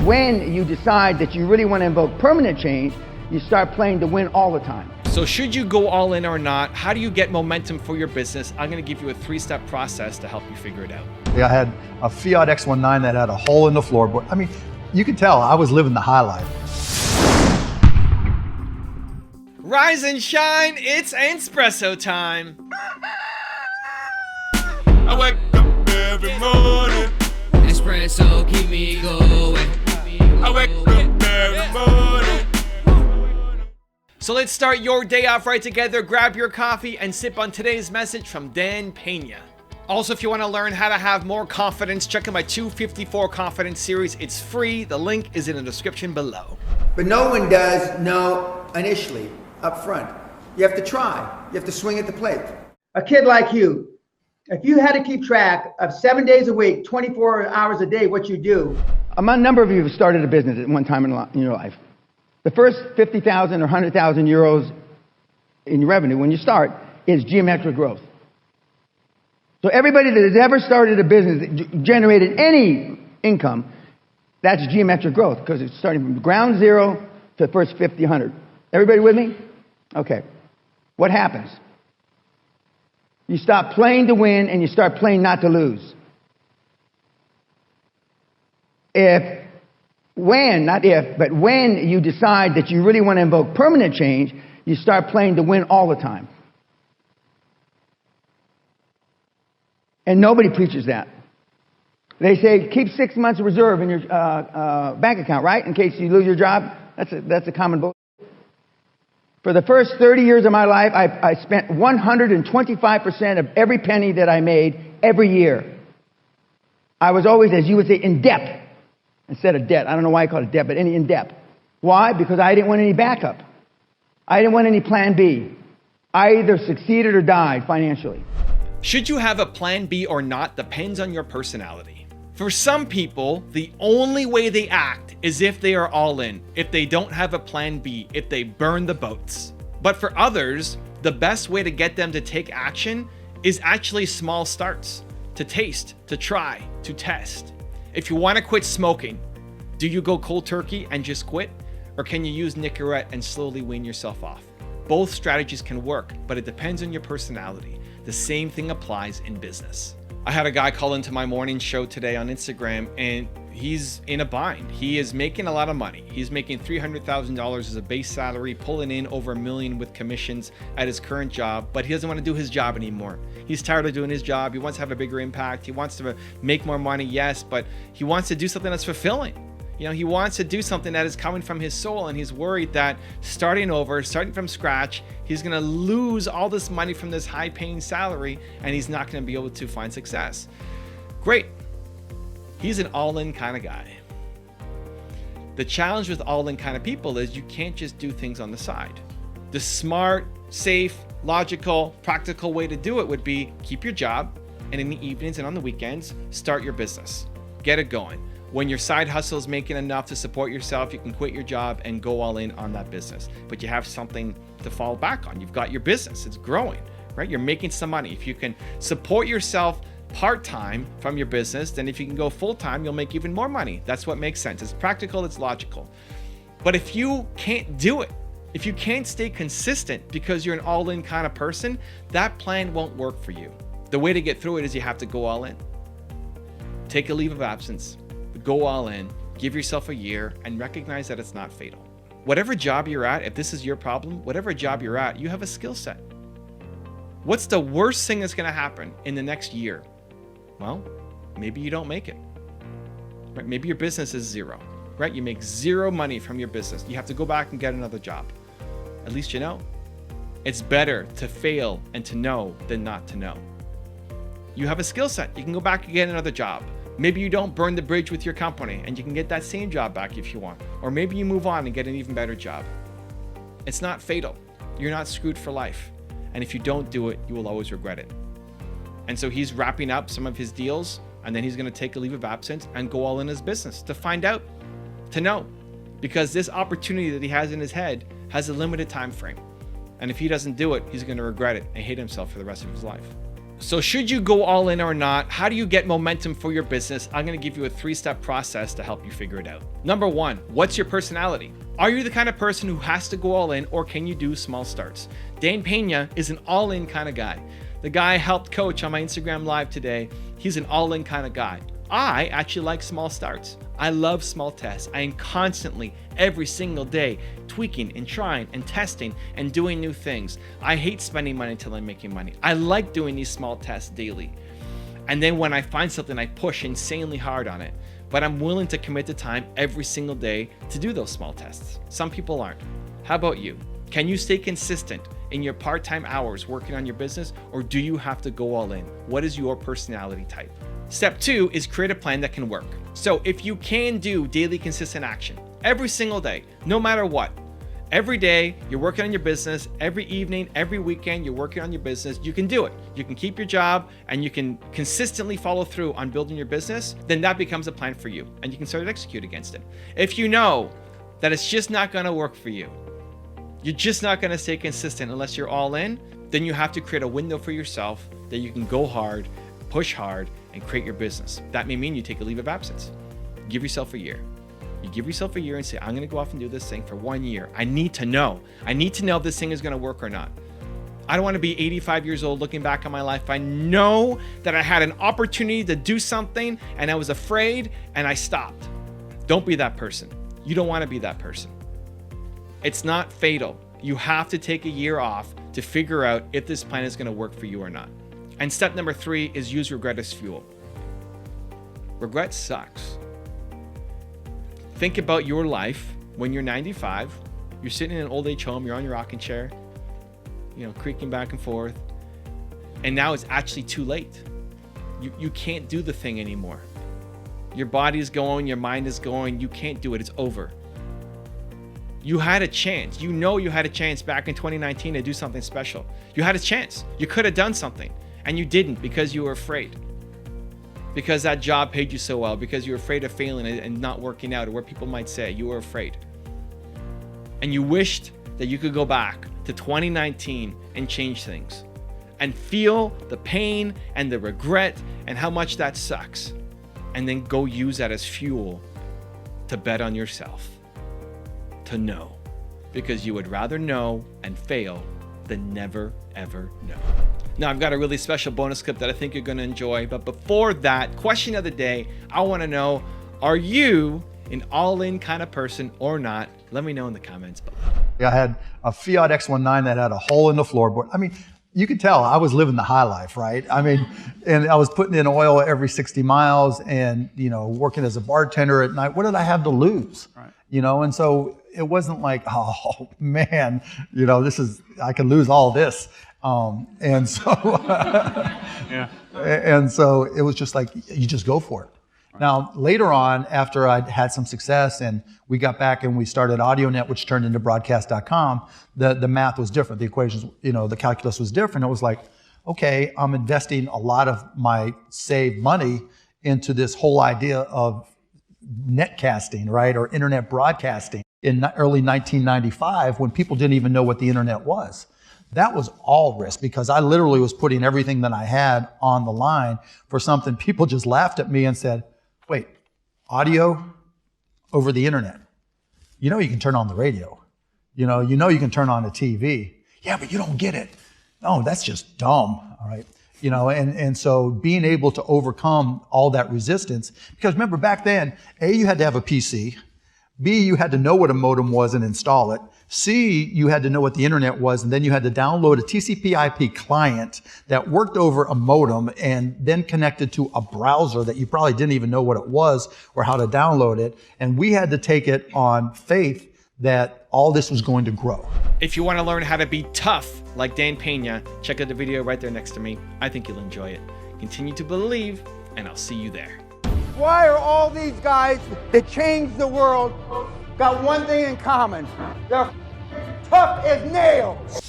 When you decide that you really want to invoke permanent change, you start playing to win all the time. So should you go all in or not? How do you get momentum for your business? I'm going to give you a 3-step process to help you figure it out. I had a Fiat X19 that had a hole in the floorboard. I mean, you can tell I was living the high life. Rise and shine, it's espresso time. I wake up every morning. Espresso keep me going. I wake up every morning. So let's start your day off right together. Grab your coffee and sip on today's message from Dan Pena. Also, if you want to learn how to have more confidence, check out my 254 Confidence series. It's free. The link is in the description below. But no one does know initially, up front. You have to try. You have to swing at the plate. A kid like you, if you had to keep track of 7 days a week, 24 hours a day, what you do. A number of you have started a business at one time in your life. The first 50,000 or 100,000 euros in revenue when you start is geometric growth. So everybody that has ever started a business that generated any income, that's geometric growth because it's starting from ground zero to the first 50, 100. Everybody with me? Okay. What happens? You stop playing to win and you start playing not to lose. When you decide that you really want to invoke permanent change, you start playing to win all the time. And nobody preaches that. They say keep 6 months of reserve in your bank account, right? In case you lose your job. That's a common bull. For the first 30 years of my life, I spent 125% of every penny that I made every year. I was always, as you would say, in debt instead of debt. I don't know why I call it debt, but in debt. Why? Because I didn't want any backup. I didn't want any plan B. I either succeeded or died financially. Should you have a plan B or not depends on your personality. For some people, the only way they act is if they are all in, if they don't have a plan B, if they burn the boats. But for others, the best way to get them to take action is actually small starts, to taste, to try, to test. If you want to quit smoking, do you go cold turkey and just quit? Or can you use Nicorette and slowly wean yourself off? Both strategies can work, but it depends on your personality. The same thing applies in business. I had a guy call into my morning show today on Instagram and he's in a bind. He is making a lot of money. He's making $300,000 as a base salary, pulling in over $1 million with commissions at his current job, but he doesn't want to do his job anymore. He's tired of doing his job. He wants to have a bigger impact. He wants to make more money, yes, but he wants to do something that's fulfilling. You know, he wants to do something that is coming from his soul, and he's worried that starting from scratch, he's going to lose all this money from this high-paying salary, and he's not going to be able to find success. Great. He's an all-in kind of guy. The challenge with all-in kind of people is you can't just do things on the side. The smart, safe, logical, practical way to do it would be keep your job, and in the evenings and on the weekends, start your business. Get it going. When your side hustle is making enough to support yourself, you can quit your job and go all in on that business. But you have something to fall back on. You've got your business, it's growing, right? You're making some money. If you can support yourself part-time from your business, then if you can go full-time, you'll make even more money. That's what makes sense. It's practical, it's logical. But if you can't do it, if you can't stay consistent because you're an all-in kind of person, that plan won't work for you. The way to get through it is you have to go all in. Take a leave of absence. Go all in, give yourself a year, and recognize that it's not fatal. Whatever job you're at, if this is your problem, whatever job you're at, you have a skill set. What's the worst thing that's going to happen in the next year? Well, maybe you don't make it. Right? Maybe your business is zero, right? You make zero money from your business. You have to go back and get another job. At least you know. It's better to fail and to know than not to know. You have a skill set. You can go back and get another job. Maybe you don't burn the bridge with your company and you can get that same job back if you want. Or maybe you move on and get an even better job. It's not fatal. You're not screwed for life. And if you don't do it, you will always regret it. And so he's wrapping up some of his deals and then he's going to take a leave of absence and go all in his business to find out, to know. Because this opportunity that he has in his head has a limited time frame. And if he doesn't do it, he's going to regret it and hate himself for the rest of his life. So should you go all in or not? How do you get momentum for your business? I'm going to give you a 3-step process to help you figure it out. Number 1, what's your personality? Are you the kind of person who has to go all in, or can you do small starts? Dan Pena is an all-in kind of guy. The guy I helped coach on my Instagram live today, he's an all-in kind of guy. I actually like small starts. I love small tests. I am constantly, every single day, tweaking and trying and testing and doing new things. I hate spending money until I'm making money. I like doing these small tests daily. And then when I find something, I push insanely hard on it. But I'm willing to commit the time every single day to do those small tests. Some people aren't. How about you? Can you stay consistent in your part-time hours working on your business, or do you have to go all in? What is your personality type? Step 2 is create a plan that can work. So if you can do daily consistent action every single day, no matter what, every day you're working on your business, every evening, every weekend you're working on your business, you can do it. You can keep your job and you can consistently follow through on building your business, then that becomes a plan for you and you can start to execute against it. If you know that it's just not gonna work for you, you're just not gonna stay consistent unless you're all in, then you have to create a window for yourself that you can go hard, push hard, and create your business. That may mean you take a leave of absence. Give yourself a year. You give yourself a year and say, I'm gonna go off and do this thing for 1 year. I need to know if this thing is gonna work or not. I don't wanna be 85 years old looking back on my life. I know that I had an opportunity to do something and I was afraid and I stopped. Don't be that person. You don't wanna be that person. It's not fatal. You have to take a year off to figure out if this plan is gonna work for you or not. And step number 3 is use regret as fuel. Regret sucks. Think about your life when you're 95, you're sitting in an old age home, you're on your rocking chair, creaking back and forth, and now it's actually too late. You can't do the thing anymore. Your body is going, your mind is going, you can't do it, it's over. You had a chance. You had a chance back in 2019 to do something special. You had a chance. You could have done something. And you didn't because you were afraid. Because that job paid you so well. Because you were afraid of failing and not working out, or what people might say. You were afraid. And you wished that you could go back to 2019 and change things. And feel the pain and the regret and how much that sucks. And then go use that as fuel to bet on yourself. To know. Because you would rather know and fail than never, ever know. Now, I've got a really special bonus clip that I think you're going to enjoy. But before that, question of the day, I want to know, are you an all-in kind of person or not? Let me know in the comments below. I had a Fiat X19 that had a hole in the floorboard. I mean, you could tell I was living the high life, right? I mean, and I was putting in oil every 60 miles and, working as a bartender at night. What did I have to lose? Right. And so it wasn't like, oh man, I can lose all this. And so, yeah. And so it was just like, you just go for it. Right. Now, later on, after I'd had some success and we got back and we started AudioNet, which turned into broadcast.com, the math was different. The equations, the calculus was different. It was like, okay, I'm investing a lot of my saved money into this whole idea of netcasting, right? Or internet broadcasting in early 1995 when people didn't even know what the internet was. That was all risk because I literally was putting everything that I had on the line for something. People just laughed at me and said, wait, audio over the internet. You can turn on the radio. You can turn on the TV. Yeah, but you don't get it. No, that's just dumb, all right? And so being able to overcome all that resistance, because remember back then, A, you had to have a PC. B, you had to know what a modem was and install it. C, you had to know what the internet was, and then you had to download a TCP/IP client that worked over a modem and then connected to a browser that you probably didn't even know what it was or how to download it. And we had to take it on faith that all this was going to grow. If you want to learn how to be tough like Dan Pena, check out the video right there next to me. I think you'll enjoy it. Continue to believe, and I'll see you there. Why are all these guys that changed the world got one thing in common? They're tough as nails.